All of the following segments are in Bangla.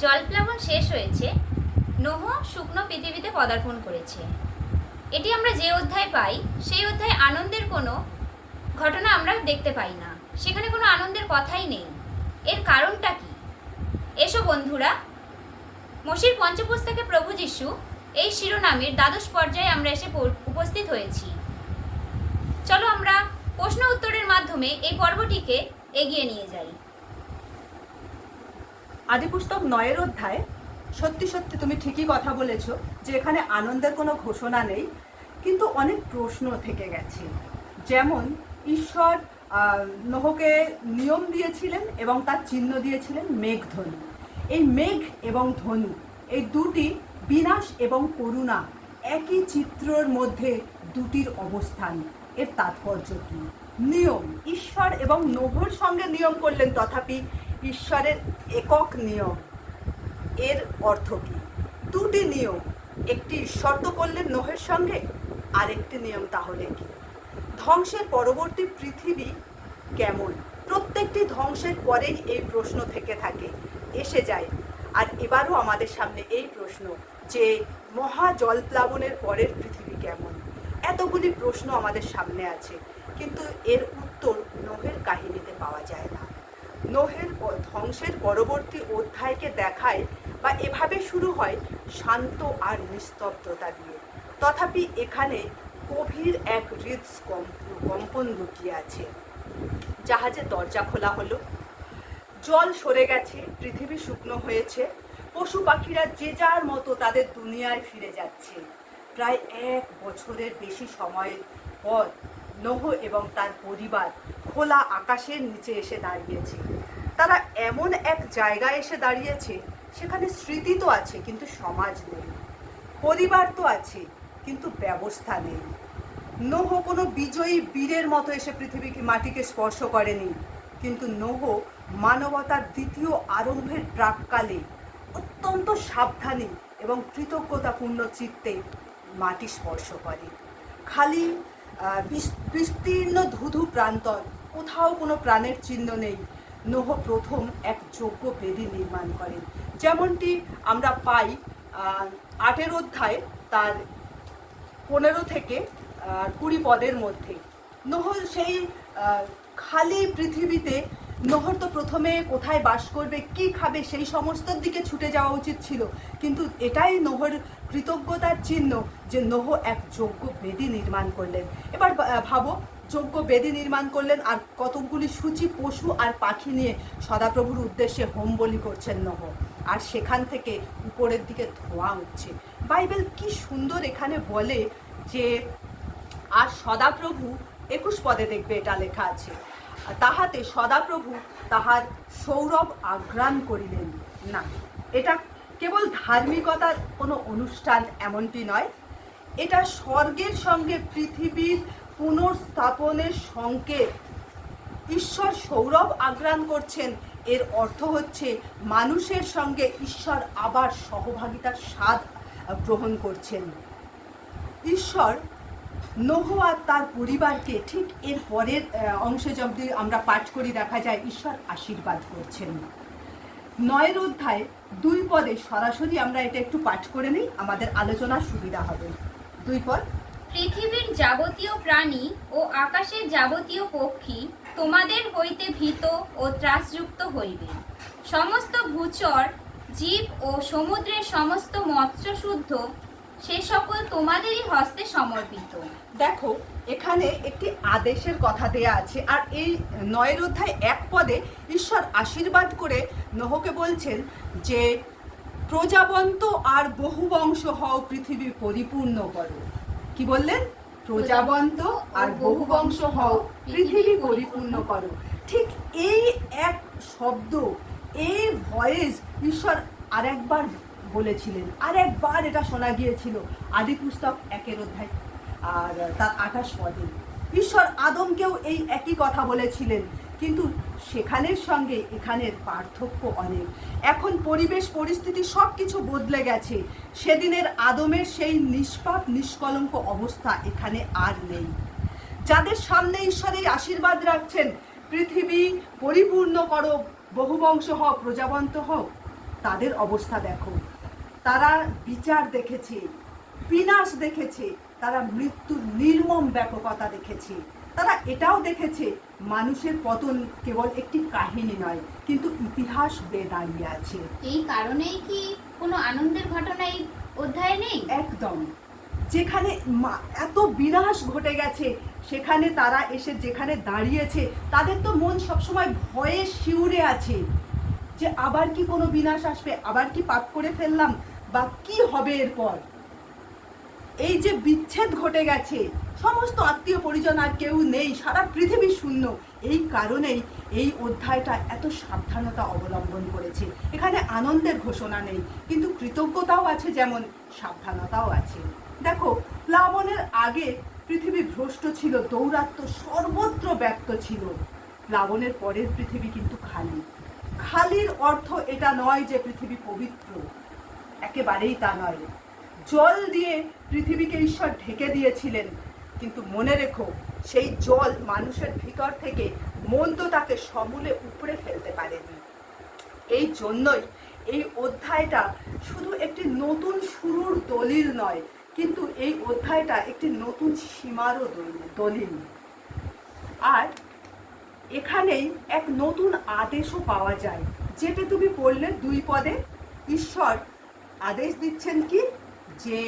জলপ্লাবন শেষ হয়েছে, নোহ শুকনো পৃথিবীতে পদার্পণ করেছে। এটি আমরা যে অধ্যায় পাই সেই অধ্যায়ে আনন্দের কোনো ঘটনা আমরা দেখতে পাই না, সেখানে কোনো আনন্দের কথাই নেই। এর কারণটা কি? এসো বন্ধুরা, মসির পঞ্চপুস্তকে প্রভু যিশু এই শিরোনামের দ্বাদশ পর্যায়ে আমরা এসে উপস্থিত হয়েছি। চলো আমরা প্রশ্ন উত্তরের মাধ্যমে এই পর্বটিকে এগিয়ে নিয়ে যাই। আদিপুস্তক 9 অধ্যায়, সত্যি সত্যি তুমি ঠিকই কথা বলেছো যে এখানে আনন্দের কোনো ঘোষণা নেই, কিন্তু অনেক প্রশ্ন থেকে গেছে। যেমন ঈশ্বর নোহকে নিয়ম দিয়েছিলেন এবং তার চিহ্ন দিয়েছিলেন মেঘধনু। এই মেঘ এবং ধনু, এই দুটি বিনাশ এবং করুণা, একই চিত্রর মধ্যে দুটির অবস্থান। এর তাৎপর্য কী? নিয়ম, ঈশ্বর এবং নোহর সঙ্গে নিয়ম করলেন, তথাপি ঈশ্বরের একক নিয়ম। এর অর্থ কী? দুটি নিয়ম, একটি ঈশ্বর তো করলেন নোহের সঙ্গে, আরেকটি নিয়ম তাহলে কি? ধ্বংসের পরবর্তী পৃথিবী কেমন? প্রত্যেকটি ধ্বংসের পরেই এই প্রশ্ন থেকে থাকে, এসে যায়। আর এবারও আমাদের সামনে এই প্রশ্ন যে মহা জলপ্লাবনের পরের পৃথিবী কেমন? এতগুলি প্রশ্ন আমাদের সামনে আছে, কিন্তু এর উত্তর নোহের কাহিনীতে পাওয়া যায় না। নোহের ধ্বংসের পরবর্তী অধ্যায়কে দেখায় বা এভাবে শুরু হয় শান্ত আর নিস্তব্ধতা দিয়ে, তথাপি এখানে গভীর এক হৃদকম্পন লুকিয়ে আছে। জাহাজের দরজা খোলা হলো, জল সরে গেছে, পৃথিবী শুকনো হয়েছে, পশু পাখিরা যে যার মতো তাদের দুনিয়ায় ফিরে যাচ্ছে। প্রায় 1 বছরের বেশি সময়ের পর নোহ এবং তার পরিবার খোলা আকাশের নিচে এসে দাঁড়িয়েছে। তারা এমন এক জায়গায় এসে দাঁড়িয়েছে সেখানে স্মৃতি তো আছে কিন্তু সমাজ নেই, পরিবার তো আছে কিন্তু ব্যবস্থা নেই। নোহ কোনো বিজয়ী বীরের মতো এসে পৃথিবীকে মাটিকে স্পর্শ করেনি, কিন্তু নোহ মানবতার দ্বিতীয় আরম্ভের প্রাককালে অত্যন্ত সাবধানী এবং কৃতজ্ঞতাপূর্ণ চিত্তে মাটি স্পর্শ করে। খালি বিস্তীর্ণ ধুধু প্রান্তর, কোথাও কোনো প্রাণের চিহ্ন নেই। নোহ প্রথম এক যজ্ঞ বেদি নির্মাণ করেন, যেমনটি আমরা পাই 8 অধ্যায় তার 15 থেকে 20 পদের মধ্যে। নোহ সেই খালি পৃথিবীতে, নোহর তো প্রথমে কোথায় বাস করবে, কি খাবে, সেই সমস্তর দিকে ছুটে যাওয়া উচিত ছিল, কিন্তু এটাই নোহর কৃতজ্ঞতার চিহ্ন যে নোহ এক যজ্ঞ বেদি নির্মাণ করলেন। এবার ভাবো, যজ্ঞ বেদি নির্মাণ করলেন আর কতগুলি সূচি পশু আর পাখি নিয়ে সদাপ্রভুর উদ্দেশ্যে হোম বলি করছেন নোহ, আর সেখান থেকে উপরের দিকে ধোঁয়া উঠছে। বাইবেল কি সুন্দর এখানে বলে যে আর সদাপ্রভু 21 পদে দেখবে এটা লেখা আছে, তাহাতে সদাপ্রভু তাহার সৌরভ আঘ্রাণ করিলেন না। এটা কেবল ধার্মিকতার কোনো অনুষ্ঠান এমনটি নয়, এটা স্বর্গের সঙ্গে পৃথিবীর পুনর্স্থাপনের সংকেত। ঈশ্বর সৌরভ আঘ্রাণ করছেন, এর অর্থ হচ্ছে মানুষের সঙ্গে ঈশ্বর আবার সহভাগিতার স্বাদ গ্রহণ করছেন। ঈশ্বর নোহ আর তার পরিবারকে ঠিক এর পরের অংশে যদি আমরা পাঠ করি দেখা যায় ঈশ্বর আশীর্বাদ করছেন। 9 অধ্যায় 2 পদে সরাসরি আমরা এটা একটু পাঠ করে নিই, আমাদের আলোচনার সুবিধা হবে। 2 পদ, পৃথিবীর যাবতীয় প্রাণী ও আকাশের যাবতীয় পক্ষী তোমাদের হইতে ভীত ও ত্রাসযুক্ত হইবে। সমস্ত ভূচর জীব ও সমুদ্রের সমস্ত মৎস্যশুদ্ধ সে সকল তোমাদেরই হস্তে সমর্পিত। দেখো এখানে একটি আদেশের কথা দেয়া আছে, আর এই 9 অধ্যায় 1 পদে ঈশ্বর আশীর্বাদ করে নোহকে বলছেন যে প্রজাবন্ত আর বহুবংশ হও, পৃথিবী পরিপূর্ণ করো। কি বললেন? প্রজাবন্ত আর বহুবংশ হও, পৃথিবী পরিপূর্ণ করো। ঠিক এই এক শব্দ, এই ভয়েস ঈশ্বর আরেকবার বলেছিলেন, আরেকবার এটা শোনা গিয়েছিল আদিপুস্তক 1 অধ্যায় আর তার 28 পদে। ঈশ্বর আদমকেও এই একই কথা বলেছিলেন, কিন্তু সেখানের সঙ্গে এখানের পার্থক্য অনেক। এখন পরিবেশ পরিস্থিতি সব কিছু বদলে গেছে, সেদিনের আদমের সেই নিষ্পাপ নিষ্কলঙ্ক অবস্থা এখানে আর নেই। যাদের সামনে ঈশ্বর এই আশীর্বাদ রাখছেন, পৃথিবী পরিপূর্ণ করো, বহুবংশ হও, প্রজাবন্ত হও, তাদের অবস্থা দেখো। তারা বিচার দেখেছে, বিনাশ দেখেছে, তারা মৃত্যুর নির্মম ব্যাপকতা দেখেছে, তারা এটাও দেখেছে মানুষের পতন কেবল একটি কাহিনী নয়, কিন্তু ইতিহাস হয়ে দাঁড়িয়ে আছে। এই কারণেই কি কোনো আনন্দের ঘটনা এই অধ্যায়ে নেই? একদম। যেখানে এত বিনাশ ঘটে গেছে, সেখানে তারা এসে যেখানে দাঁড়িয়েছে, তাদের তো মন সবসময় ভয়ে শিউরে আছে যে আবার কি কোনো বিনাশ আসবে, আবার কি পাপ করে ফেললাম, বা কি হবে এরপর। এই যে বিচ্ছেদ ঘটে গেছে, সমস্ত আত্মীয় পরিজন আর কেউ নেই, সারা পৃথিবী শূন্য, এই কারণেই এই অধ্যায়টা এত সাবধানতা অবলম্বন করেছে। এখানে আনন্দের ঘোষণা নেই, কিন্তু কৃতজ্ঞতাও আছে, যেমন সাবধানতাও আছে। দেখো, প্লাবনের আগে পৃথিবী ভ্রষ্ট ছিল, দৌরাত্ম্য সর্বত্র ব্যক্ত ছিল। প্লাবনের পরের পৃথিবী কিন্তু খালি। খালির অর্থ এটা নয় যে পৃথিবী পবিত্র, একেবারেই তা নয়। জল দিয়ে পৃথিবীকে ঈশ্বর ঢেকে দিয়েছিলেন, কিন্তু মনে রেখো, সেই জল মানুষের ভিতর থেকে মন্দ তাকে সমূলে উপড়ে ফেলতে পারেনি। এই জন্যই এই অধ্যায়টা শুধু একটি নতুন শুরুর দলিল নয়, কিন্তু এই অধ্যায়টা একটি নতুন সীমারও দলিল। আর এখানেই এক নতুন আদেশও পাওয়া যায়, যেটা তুমি পড়লে 2 পদে। ঈশ্বর আদেশ দিচ্ছেন কি, যে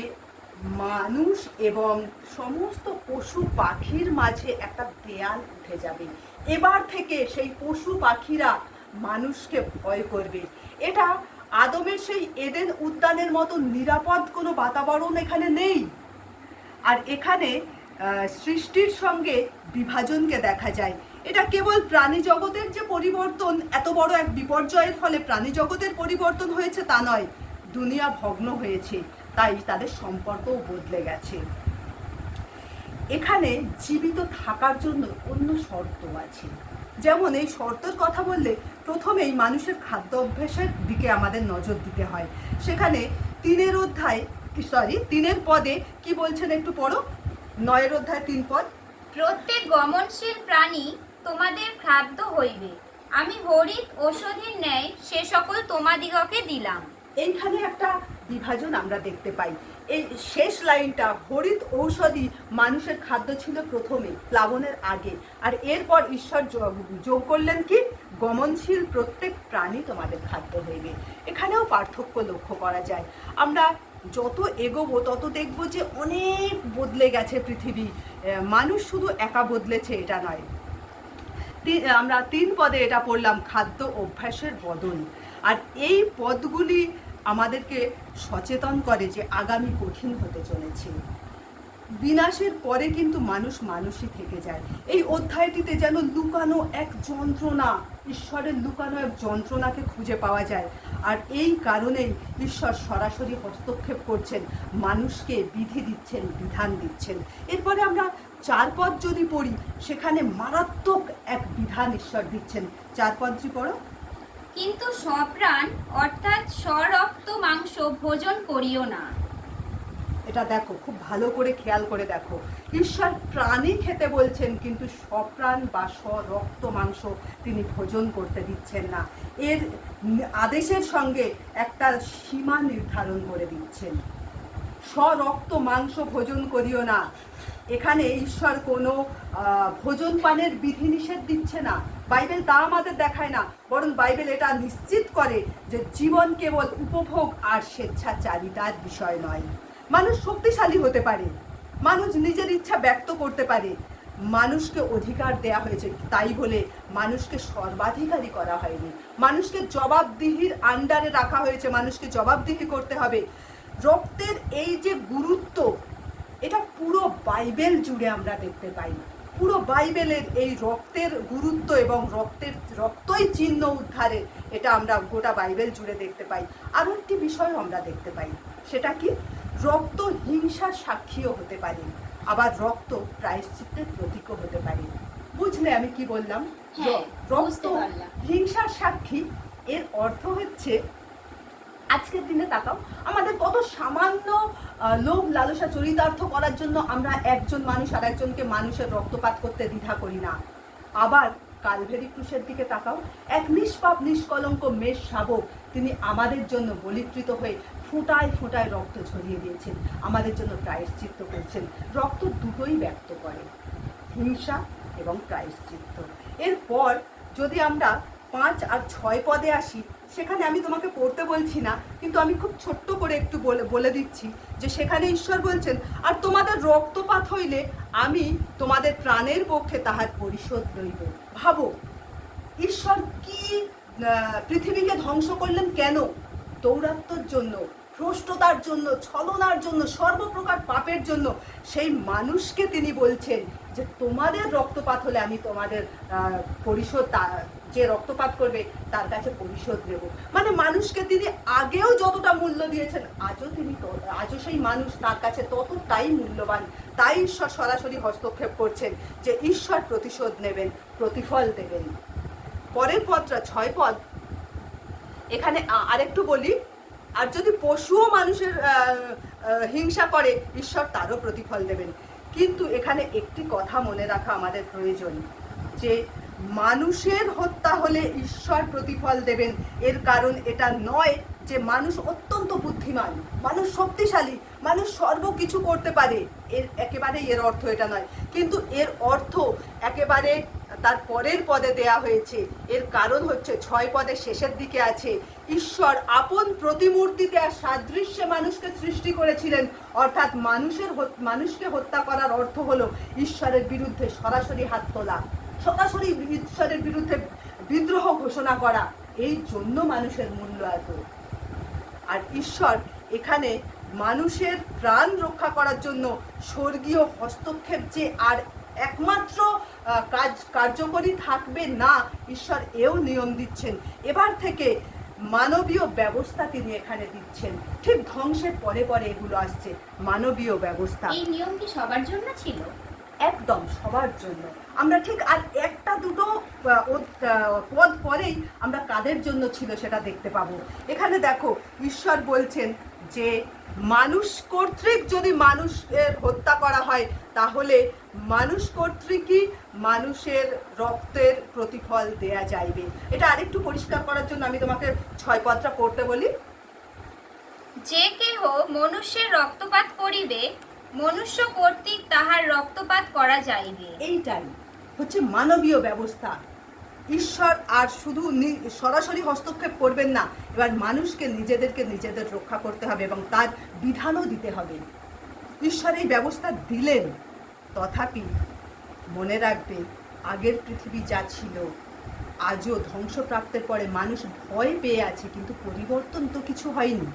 মানুষ এবং সমস্ত পশু পাখির মাঝে একটা দেয়াল উঠে যাবে। এবার থেকে সেই পশু পাখিরা মানুষকে ভয় করবে। এটা আদমের সেই এডেন উদ্যানের মতো নিরাপদ কোনো বাতাবরণ এখানে নেই। আর এখানে সৃষ্টির সঙ্গে বিভাজনকে দেখা যায়। এটা কেবল প্রাণী জগতের যে পরিবর্তন, এত বড় এক বিপর্যয়ের ফলে প্রাণী জগতের পরিবর্তন হয়েছে তা নয়, দুনিয়া ভগ্ন হয়েছে, তাই তাদের সম্পর্কও বদলে গেছে। এখানে জীবিত থাকার জন্য অন্য শর্ত আছে। যেমন এই শর্তের কথা বললে প্রথমেই মানুষের খাদ্য অভ্যাসের দিকে আমাদের নজর দিতে হয়। সেখানে 3 পদে কি বলছেন একটু পড়ো। 9 অধ্যায় 3 পদ। প্রত্যেক গমনশীল প্রাণী তোমাদের খাদ্য হইবে, আমি হরিত ঔষধির ন্যায় সে সকল তোমাদিগকে দিলাম। এইখানে একটা বিভাজন আমরা দেখতে পাই। এই শেষ লাইনটা, হরিত ঔষধি মানুষের খাদ্য ছিল প্রথমে প্লাবনের আগে, আর এরপর ঈশ্বর যোগ করলেন কি, গমনশীল প্রত্যেক প্রাণী তোমাদের খাদ্য হইবে। এখানেও পার্থক্য লক্ষ্য করা যায়। আমরা যত এগোবো তত দেখবো যে অনেক বদলে গেছে পৃথিবী। মানুষ শুধু একা বদলেছে এটা নয়। আমরা 3 পদে এটা পড়লাম, খাদ্য অভ্যাসের বদল। আর এই পদগুলি আমাদেরকে সচেতন করে যে আগামী কঠিন হতে চলেছে। বিনাশের পরে কিন্তু মানুষ মানুষই থেকে যায়। এই অধ্যায়টিতে যেন লুকানো এক যন্ত্রণা, ঈশ্বরের লুকানো এক যন্ত্রণাকে খুঁজে পাওয়া যায়। আর এই কারণেই ঈশ্বর সরাসরি হস্তক্ষেপ করছেন, মানুষকে বিধি দিচ্ছেন, বিধান দিচ্ছেন। এরপরে আমরা 4 পদ যদি পড়ি, সেখানে মারাত্মক এক বিধান ঈশ্বর দিচ্ছেন। 4 পদটি পড়ো। কিন্তু সপ্রাণ অর্থাৎ স্বরক্ত মাংস ভোজন করিও না। এটা দেখো, খুব ভালো করে খেয়াল করে দেখো, ঈশ্বর প্রাণী খেতে বলছেন, কিন্তু সপ্রাণ বা স্বরক্ত মাংস তিনি ভোজন করতে দিচ্ছেন না। এর আদেশের সঙ্গে একটা সীমা নির্ধারণ করে দিচ্ছেন। স্বরক্ত মাংস ভোজন করিও না। এখানে ঈশ্বর কোনো ভোজন পানের বিধিনিষেধ দিচ্ছে না, বাইবেল তা আমাদের দেখায় না, বরং বাইবেল এটা নিশ্চিত করে যে জীবন কেবল উপভোগ আর স্বেচ্ছাচারিতার বিষয় নয়। মানুষ শক্তিশালী হতে পারে, মানুষ নিজের ইচ্ছা ব্যক্ত করতে পারে, মানুষকে অধিকার দেয়া হয়েছে, তাই বলে মানুষকে সর্বাধিকারী করা হয়নি। মানুষকে জবাবদিহির আন্ডারে রাখা হয়েছে, মানুষকে জবাবদিহি করতে হবে। রক্তের এই যে গুরুত্ব, এটা পুরো বাইবেল জুড়ে আমরা দেখতে পাই। পুরো বাইবেলের এই রক্তের গুরুত্ব এবং রক্তই চিহ্ন উদ্ধারের, এটা আমরা গোটা বাইবেল জুড়ে দেখতে পাই। আরও একটি বিষয় আমরা দেখতে পাই, সেটা কি, রক্ত হিংসার সাক্ষীও হতে পারে, আবার রক্ত প্রায়শ্চিত্তের প্রতীকও হতে পারে। বুঝলে আমি কি বললাম? রক্ত হিংসার সাক্ষী, এর অর্থ হচ্ছে, আজকের দিনে তাকাও, আমাদের কত সামান্য লোভ লালসা চরিতার্থ করার জন্য আমরা একজন মানুষ আর একজনকে মানুষের রক্তপাত করতে দ্বিধা করি না। আবার কালভেরি ক্রুশের দিকে তাকাও, এক নিষ্পাপ নিষ্কলঙ্ক মেষ শাবক তিনি আমাদের জন্য বলিকৃত হয়ে ফোঁটায় ফোঁটায় রক্ত ঝরিয়ে দিয়েছেন, আমাদের জন্য প্রায়শ্চিত্ত করছেন। রক্ত দুটোই ব্যক্ত করে, হিংসা এবং প্রায়শ্চিত্ত। এরপর যদি আমরা 5 আর 6 পদে আসি, সেখানে আমি তোমাকে পড়তে বলছি না, কিন্তু আমি খুব ছোট্ট করে একটু বলে দিচ্ছি যে সেখানে ঈশ্বর বলছেন, আর তোমাদের রক্তপাত হইলে আমি তোমাদের প্রাণের পক্ষে তাহার পরিশোধ লইব। ভাবো, ঈশ্বর কি পৃথিবীকে ধ্বংস করলেন কেন? দৌরাত্ম্যর জন্য, ভ্রষ্টতার জন্য, ছলনার জন্য, সর্বপ্রকার পাপের জন্য। সেই মানুষকে তিনি বলছেন যে তোমাদের রক্তপাত হলে আমি তোমাদের পরিশোধ, যে রক্তপাত করবে তার কাছে পরিশোধ দেব। মানে মানুষকে তিনি আগেও যতটা মূল্য দিয়েছেন, আজও সেই মানুষ তার কাছে ততটাই মূল্যবান। তাই ঈশ্বর সরাসরি হস্তক্ষেপ করছেন যে ঈশ্বর প্রতিশোধ নেবেন, প্রতিফল দেবেন। পরের পদটা 6 পদ, এখানে আরেকটু বলি, আর যদি পশুও মানুষের হিংসা করে, ঈশ্বর তারও প্রতিফল দেবেন। কিন্তু এখানে একটি কথা মনে রাখা আমাদের প্রয়োজন, যে মানুষের হত্যা হলে ঈশ্বর প্রতিফল দেবেন। এর কারণ এটা নয় যে মানুষ অত্যন্ত বুদ্ধিমান, মানুষ শক্তিশালী, মানুষ সর্বকিছু করতে পারে, একেবারেই এর অর্থ এটা নয়। কিন্তু এর অর্থ একেবারে তার পরের পদে দেয়া হয়েছে। এর কারণ হচ্ছে 6 পদের শেষের দিকে আছে, ঈশ্বর আপন প্রতিমূর্তিতে আর সাদৃশ্যে মানুষকে সৃষ্টি করেছিলেন। অর্থাৎ মানুষকে হত্যা করার অর্থ হলো ঈশ্বরের বিরুদ্ধে সরাসরি হাত তোলা, সরাসরি ঈশ্বরের বিরুদ্ধে বিদ্রোহ ঘোষণা করা। এই জন্য মানুষের মূল্য এত। আর ঈশ্বর এখানে মানুষের প্রাণ রক্ষা করার জন্য স্বর্গীয় হস্তক্ষেপ যে আর একমাত্র কার্যকরী থাকবে না, ঈশ্বর এও নিয়ম দিচ্ছেন। এবার থেকে মানবীয় ব্যবস্থা তিনি এখানে দিচ্ছেন। ঠিক ধ্বংসের পরে পরে এগুলো আসছে, মানবীয় ব্যবস্থা। এই নিয়ম কি সবার জন্য ছিল? একদম সবার জন্য। আমরা ঠিক আর একটা দুটো পদ পরেই আমরা কাদের জন্য ছিল সেটা দেখতে পাবো। এখানে দেখো, ঈশ্বর বলছেন যে মানুষ কর্তৃক যদি মানুষের হত্যা করা হয়, তাহলে মানুষ কর্তৃকই মানুষের রক্তের প্রতিফল দেয়া যাইবে। এটা আরেকটু পরিষ্কার করার জন্য আমি তোমাকে 6 পদটা পড়তে বলি। যে কেহ মনুষ্যের রক্তপাত করিবে, মনুষ্য কর্তৃক তাহার রক্তপাত করা যাইবে। এইটাই হচ্ছে মানবীয় ব্যবস্থা। ঈশ্বর আর শুধু সরাসরি হস্তক্ষেপ করবেন না, এবার মানুষকে নিজেদের রক্ষা করতে হবে এবং তার বিধানও দিতে হবে। ঈশ্বর এই ব্যবস্থা দিলেন, তথাপি মনে রাখবে, আগের পৃথিবী যা ছিল আজও ধ্বংসপ্রাপ্তের পরে মানুষ ভয় পেয়ে আছে, কিন্তু পরিবর্তন তো কিছু হয়নি।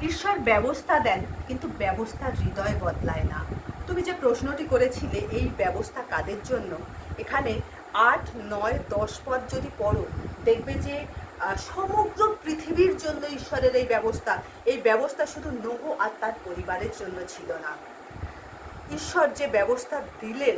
ঈশ্বর ব্যবস্থা দেন, কিন্তু ব্যবস্থার হৃদয় বদলায় না। তুমি যে প্রশ্নটি করেছিলে এই ব্যবস্থা কাদের জন্য, এখানে 8, 9, 10 পদ যদি পড়ো, দেখবে যে সমগ্র পৃথিবীর জন্য ঈশ্বরের এই ব্যবস্থা শুধু নোহ আর তার পরিবারের জন্য ছিল না। ঈশ্বর যে ব্যবস্থা দিলেন,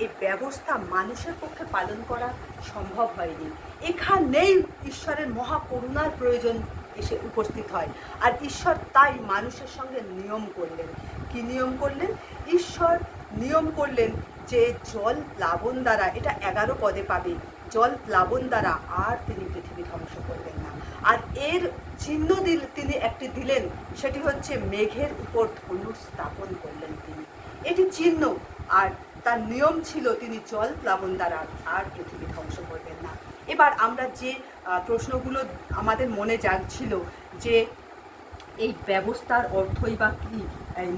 এই ব্যবস্থা মানুষের পক্ষে পালন করা সম্ভব হয়নি। এখানেই ঈশ্বরের মহাকরুণার প্রয়োজন এসে উপস্থিত হয়। আর ঈশ্বর তাই মানুষের সঙ্গে নিয়ম করলেন। কি নিয়ম করলেন? ঈশ্বর নিয়ম করলেন যে জল প্লাবন দ্বারা, এটা 11 পদে পাবে, জল প্লাবন দ্বারা আর তিনি পৃথিবী ধ্বংস করবেন না। আর এর চিহ্ন তিনি একটি দিলেন, সেটি হচ্ছে মেঘের উপর ধনুষ স্থাপন করলেন তিনি। এটি চিহ্ন। আর তার নিয়ম ছিল তিনি জল প্লাবন দ্বারা আর পৃথিবী ধ্বংস করবেন না। এবার আমরা যে প্রশ্নগুলো আমাদের মনে জাগছিল, যে এই ব্যবস্থার অর্থই বা কী,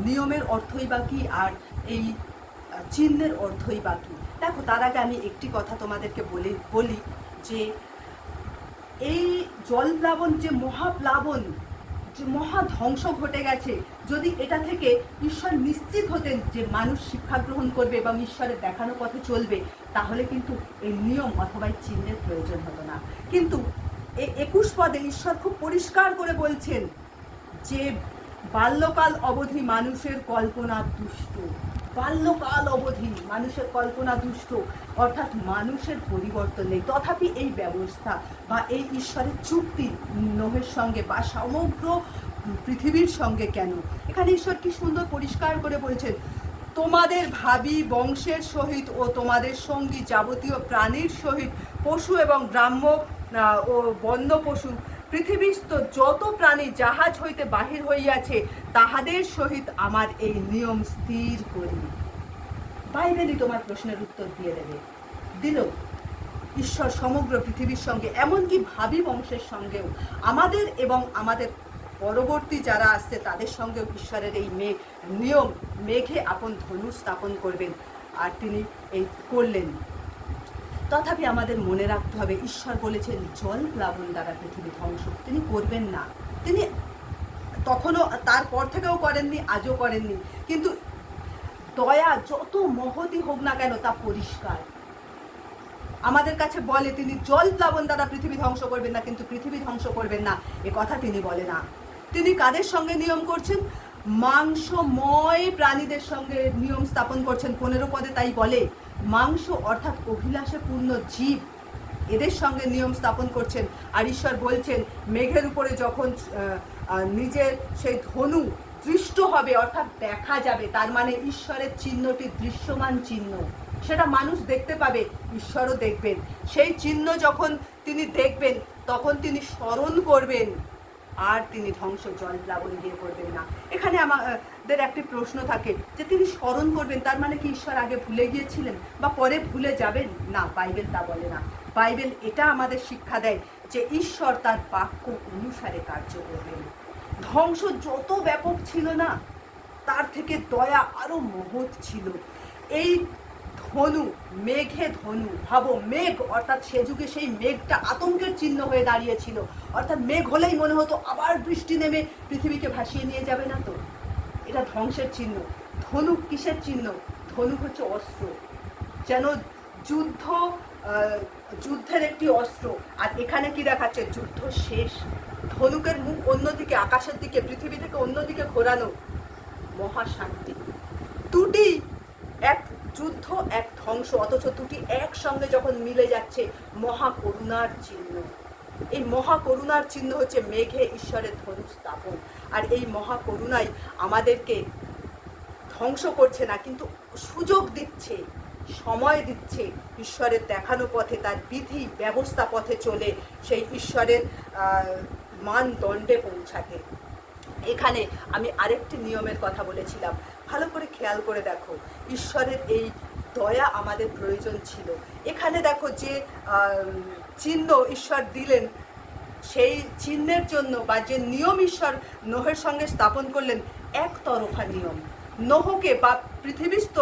নিয়মের অর্থই বা কী, আর এই চিহ্নের অর্থই বা কী। দেখো, তার আগে আমি একটি কথা তোমাদেরকে বলি যে এই জলপ্লাবন, যে মহাপ্লাবন, যে মহা ধ্বংস ঘটে গেছে, যদি এটা থেকে ঈশ্বর নিশ্চিত হতেন যে মানুষ শিক্ষা গ্রহণ করবে এবং ঈশ্বরের দেখানো পথে চলবে, তাহলে কিন্তু এই নিয়ম অথবা এই চিহ্নের প্রয়োজন হতো না। কিন্তু এই 21 পদে ঈশ্বর খুব পরিষ্কার করে বলছেন যে বাল্যকাল অবধি মানুষের কল্পনা দুষ্ট। বাল্যকাল অবধি মানুষের কল্পনা দুষ্ট, অর্থাৎ মানুষের পরিবর্তন নেই। তথাপি এই ব্যবস্থা বা এই ঈশ্বরের চুক্তি নোহের সঙ্গে বা সমগ্র পৃথিবীর সঙ্গে কেন, এখানে ঈশ্বর কি সুন্দর পরিষ্কার করে বলছেন, তোমাদের ভাবি বংশের সহিত ও তোমাদের সঙ্গী যাবতীয় প্রাণীর সহিত, পশু এবং গ্রাম্য ও বন্য পশু পৃথিবীস্থ যত প্রাণী জাহাজ হইতে বাহির হইয়াছে তাহাদের সহিত আমার এই নিয়ম স্থির করি। বাইবেলই তোমার প্রশ্নের উত্তর দিয়ে দেবে। দিল ঈশ্বর সমগ্র পৃথিবীর সঙ্গে, এমনকি ভাবি বংশের সঙ্গেও, আমাদের এবং আমাদের পরবর্তী যারা আসছে তাদের সঙ্গেও ঈশ্বরের এই নিয়ম, মেঘে আপন ধনু স্থাপন করবেন, আর তিনি এই করলেন। তথাপি আমাদের মনে রাখতে হবে, ঈশ্বর বলেছেন জল প্লাবন দ্বারা পৃথিবী ধ্বংস তিনি করবেন না। তিনি তখনও, তারপর থেকেও করেননি, আজও করেননি। কিন্তু দয়া যত মহৎই হোক না কেন তা পরিষ্কার। আমাদের কাছে বলে তিনি জল প্লাবন দ্বারা পৃথিবী ধ্বংস করবেন না, কিন্তু পৃথিবী ধ্বংস করবেন না এ কথা তিনি বলে না। তিনি কাদের সঙ্গে নিয়ম করছেন? মাংসময় প্রাণীদের সঙ্গে নিয়ম স্থাপন করছেন। 15 পদে তাই বলে, মাংস অর্থাৎ অভিলাষে পূর্ণ জীব, এদের সঙ্গে নিয়ম স্থাপন করছেন। আর ঈশ্বর বলছেন মেঘের উপরে যখন নিজের সেই ধনু দৃষ্ট হবে, অর্থাৎ দেখা যাবে, তার মানে ঈশ্বরের চিহ্নটি দৃশ্যমান চিহ্ন, সেটা মানুষ দেখতে পাবে, ঈশ্বরও দেখবেন। সেই চিহ্ন যখন তিনি দেখবেন তখন তিনি স্মরণ করবেন, আর তিনি ধ্বংস জল প্লাবন দিয়ে করবেন না। এখানে আমাদের একটি প্রশ্ন থাকে যে তিনি স্মরণ করবেন, তার মানে কি ঈশ্বর আগে ভুলে গিয়েছিলেন বা পরে ভুলে যাবেন? না, বাইবেল তা বলে না। বাইবেল এটা আমাদের শিক্ষা দেয় যে ঈশ্বর তার বাক্য অনুসারে কার্য করবেন। ধ্বংস যত ব্যাপক ছিল না, তার থেকে দয়া আরো মহৎ ছিল। এই ধনু, মেঘে ধনু, ভাবো মেঘ, অর্থাৎ সে যুগে সেই মেঘটা আতঙ্কের চিহ্ন হয়ে দাঁড়িয়েছিল। অর্থাৎ মেঘ হলেই মনে হতো আবার বৃষ্টি নেমে পৃথিবীকে ভাসিয়ে নিয়ে যাবে না তো, এটা ধ্বংসের চিহ্ন। ধনুক কিসের চিহ্ন? ধনুক হচ্ছে অস্ত্র, যেন যুদ্ধের একটি অস্ত্র। আর এখানে কি দেখাচ্ছে? যুদ্ধ শেষ, ধনুকের মুখ অন্যদিকে, আকাশের দিকে, পৃথিবী থেকে অন্যদিকে ঘোরানো, মহাশান্তি। দুটি, এক যুদ্ধ, এক ধ্বংস, অথচ দুটি একসঙ্গে যখন মিলে যাচ্ছে, মহাকরুণার চিহ্ন। এই মহাকরুণার চিহ্ন হচ্ছে মেঘে ঈশ্বরের ধনু স্থাপন। আর এই মহাকরুণাই আমাদেরকে ধ্বংস করছে না, কিন্তু সুযোগ দিচ্ছে, সময় দিচ্ছে ঈশ্বরের দেখানো পথে, তার বিধি ব্যবস্থা পথে চলে সেই ঈশ্বরের মানদণ্ডে পৌঁছাতে। এখানে আমি আরেকটি নিয়মের কথা বলেছিলাম, ভালো করে খেয়াল করে দেখো, ঈশ্বরের এই দয়া আমাদের প্রয়োজন ছিল। এখানে দেখো যে চিহ্ন ঈশ্বর দিলেন, সেই চিহ্নের জন্য বা যে নিয়ম ঈশ্বর নোহের সঙ্গে স্থাপন করলেন, একতরফা নিয়ম। নোহকে বা পৃথিবীস্থ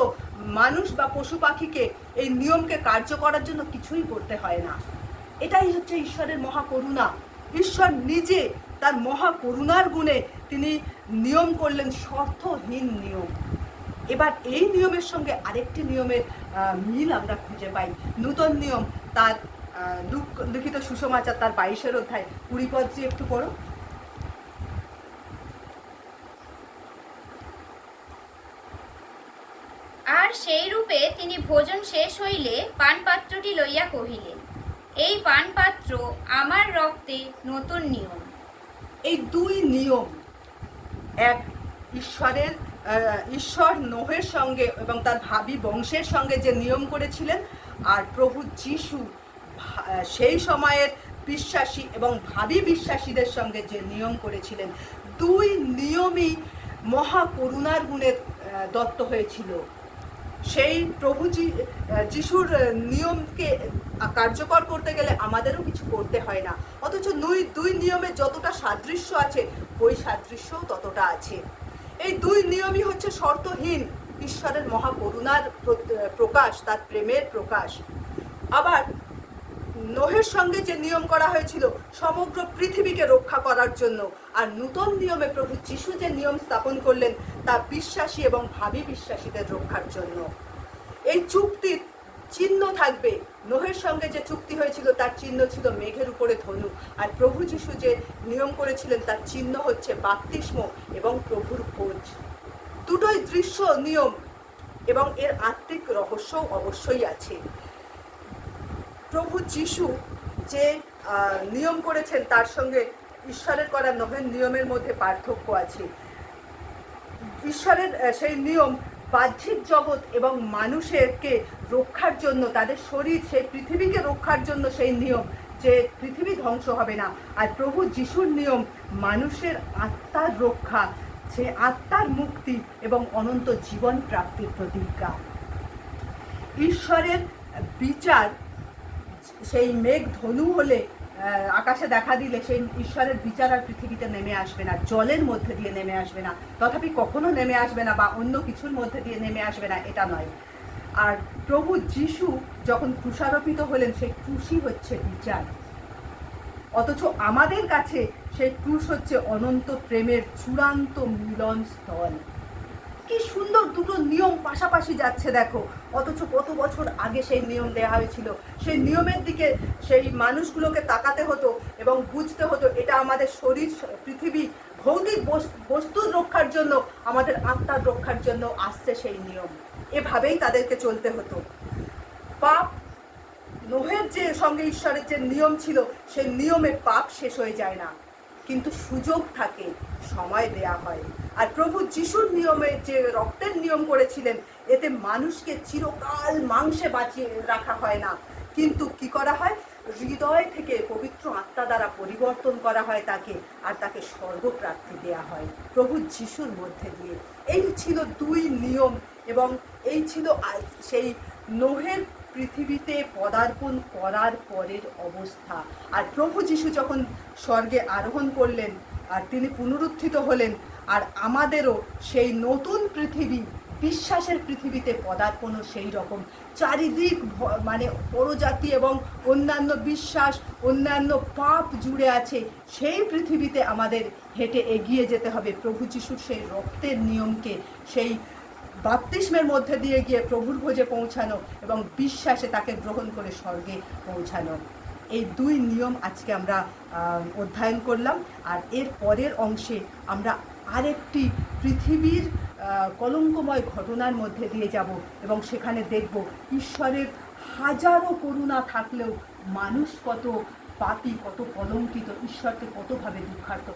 মানুষ বা পশু পাখিকে এই নিয়মকে কার্য করার জন্য কিছুই করতে হয় না। এটাই হচ্ছে ঈশ্বরের মহাকরুণা। ঈশ্বর নিজে তার মহাকরুণার গুণে তিনি নিয়ম করলেন, শর্তহীন নিয়ম। এবার এই নিয়মের সঙ্গে আরেকটি নিয়মের মিল আমরা খুঁজে পাই। নূতন নিয়ম, তার লিখিত সুসমাচার তার 22 অধ্যায় 20 পদ দিয়ে একটু পড়ো। আর সেই রূপে তিনি ভোজন শেষ হইলে পানপাত্রটি লইয়া কহিলেন, এই পানপাত্র আমার রক্তে নতুন নিয়ম। এই দুই নিয়ম, এক ঈশ্বর নোহের সঙ্গে এবং তার ভাবি বংশের সঙ্গে যে নিয়ম করেছিলেন, আর প্রভু যিশু সেই সময়ের বিশ্বাসী এবং ভাবি বিশ্বাসীদের সঙ্গে যে নিয়ম করেছিলেন, দুই নিয়মই মহাকরুণার গুণে দত্ত হয়েছিল। সেই প্রভু যিশুর নিয়মকে কার্যকর করতে গেলে আমাদেরও কিছু করতে হয় না, অথচ দুই নিয়মের যতটা সাদৃশ্য আছে, বৈসাদৃশ্যও ততটা আছে। এই দুই নিয়মই হচ্ছে শর্তহীন ঈশ্বরের মহাকরুণার প্রকাশ, তার প্রেমের প্রকাশ। আবার নোহের সঙ্গে যে নিয়ম করা হয়েছিল সমগ্র পৃথিবীকে রক্ষা করার জন্য, আর নূতন নিয়মে প্রভু যিশু যে নিয়ম স্থাপন করলেন তা বিশ্বাসী এবং ভাবি বিশ্বাসীদের রক্ষার জন্য। এই চুক্তির চিহ্ন থাকবে, নোহের সঙ্গে যে চুক্তি হয়েছিল তার চিহ্ন ছিল মেঘের উপরে ধনু, আর প্রভু যিশু যে নিয়ম করেছিলেন তার চিহ্ন হচ্ছে বাপ্তিস্ম এবং প্রভুর ভোজ। দুটোই দৃশ্য নিয়ম এবং এর আত্মিক রহস্যও অবশ্যই আছে। প্রভু যিশু যে নিয়ম করেছেন তার সঙ্গে ঈশ্বরের করা নোহের নিয়মের মধ্যে পার্থক্য আছে। ঈশ্বরের সেই নিয়ম বাহ্যিক জগৎ এবং মানুষেরকে রক্ষার জন্য, তাদের শরীর, সেই পৃথিবীকে রক্ষার জন্য সেই নিয়ম, যে পৃথিবী ধ্বংস হবে না। আর প্রভু যিশুর নিয়ম মানুষের আত্মার রক্ষা, সে আত্মার মুক্তি এবং অনন্ত জীবন প্রাপ্তির প্রতিজ্ঞা। ঈশ্বরের বিচার সেই মেঘ ধনু হলে আকাশে দেখা দিলে সেই ঈশ্বরের বিচার আর পৃথিবীতে নেমে আসবে না, জলের মধ্যে দিয়ে নেমে আসবে না, তথাপি কখনো নেমে আসবে না বা অন্য কিছুর মধ্যে দিয়ে নেমে আসবে না, এটা নয়। আর প্রভু যিশু যখন ক্রুশারোপিত হলেন, সেই ক্রুশই হচ্ছে বিচার। অথচ আমাদের কাছে সেই ক্রুশ হচ্ছে অনন্ত প্রেমের চূড়ান্ত মিলন স্থল। কি সুন্দর দুটো নিয়ম পাশাপাশি যাচ্ছে দেখো, অথচ কত বছর আগে সেই নিয়ম দেওয়া হয়েছিল। সেই নিয়মের দিকে সেই মানুষগুলোকে তাকাতে হতো এবং বুঝতে হতো এটা আমাদের শরীর, পৃথিবী, ভৌতিক বস্তুর রক্ষার জন্য, আমাদের আত্মার রক্ষার জন্য আসছে সেই নিয়ম। এভাবেই তাদেরকে চলতে হতো। পাপ, নোহের যে সঙ্গে ঈশ্বরের যে নিয়ম ছিল, সেই নিয়মে পাপ শেষ হয়ে যায় না, কিন্তু সুযোগ থাকে, সময় দেয়া হয়। আর প্রভু যিশুর নিয়মে যে রক্তের নিয়ম করেছিলেন, এতে মানুষকে চিরকাল মাংসে বাঁচিয়ে রাখা হয় না, কিন্তু কি করা হয়, হৃদয় থেকে পবিত্র আত্মা দ্বারা পরিবর্তন করা হয় তাকে, আর তাকে স্বর্গপ্রাপ্তি দেয়া হয় প্রভু যিশুর মধ্যে দিয়ে। এই ছিল দুই নিয়ম, এবং এই ছিল সেই নোহের পৃথিবীতে পদার্পণ করার পরের অবস্থা। আর প্রভু যিশু যখন স্বর্গে আরোহণ করলেন আর তিনি পুনরুত্থিত হলেন, আর আমাদেরও সেই নতুন পৃথিবী, বিশ্বাসের পৃথিবীতে পদার্পণও সেই রকম। চারিদিক মানে পরজাতি এবং অন্যান্য বিশ্বাস, অন্যান্য পাপ জুড়ে আছে, সেই পৃথিবীতে আমাদের হেঁটে এগিয়ে যেতে হবে প্রভু যিশুর সেই রক্তের নিয়মকে, সেই বাপ্তিস্মের মধ্যে দিয়ে গিয়ে প্রভুর ভোজে পৌঁছানো এবং বিশ্বাসে তাকে গ্রহণ করে স্বর্গে পৌঁছানো। এই দুই নিয়ম আজকে আমরা অধ্যয়ন করলাম। আর এর পরের অংশে আমরা আরেকটি পৃথিবীর কলঙ্কময় ঘটনার মধ্যে দিয়ে যাব এবং সেখানে দেখব ঈশ্বরের হাজারো করুণা থাকলেও মানুষ কত পাপী, কত কলঙ্কিত, ঈশ্বরকে কতভাবে দুঃখার্ত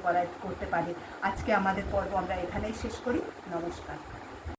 করতে পারে। আজকে আমাদের পর্ব আমরা এখানেই শেষ করি। নমস্কার।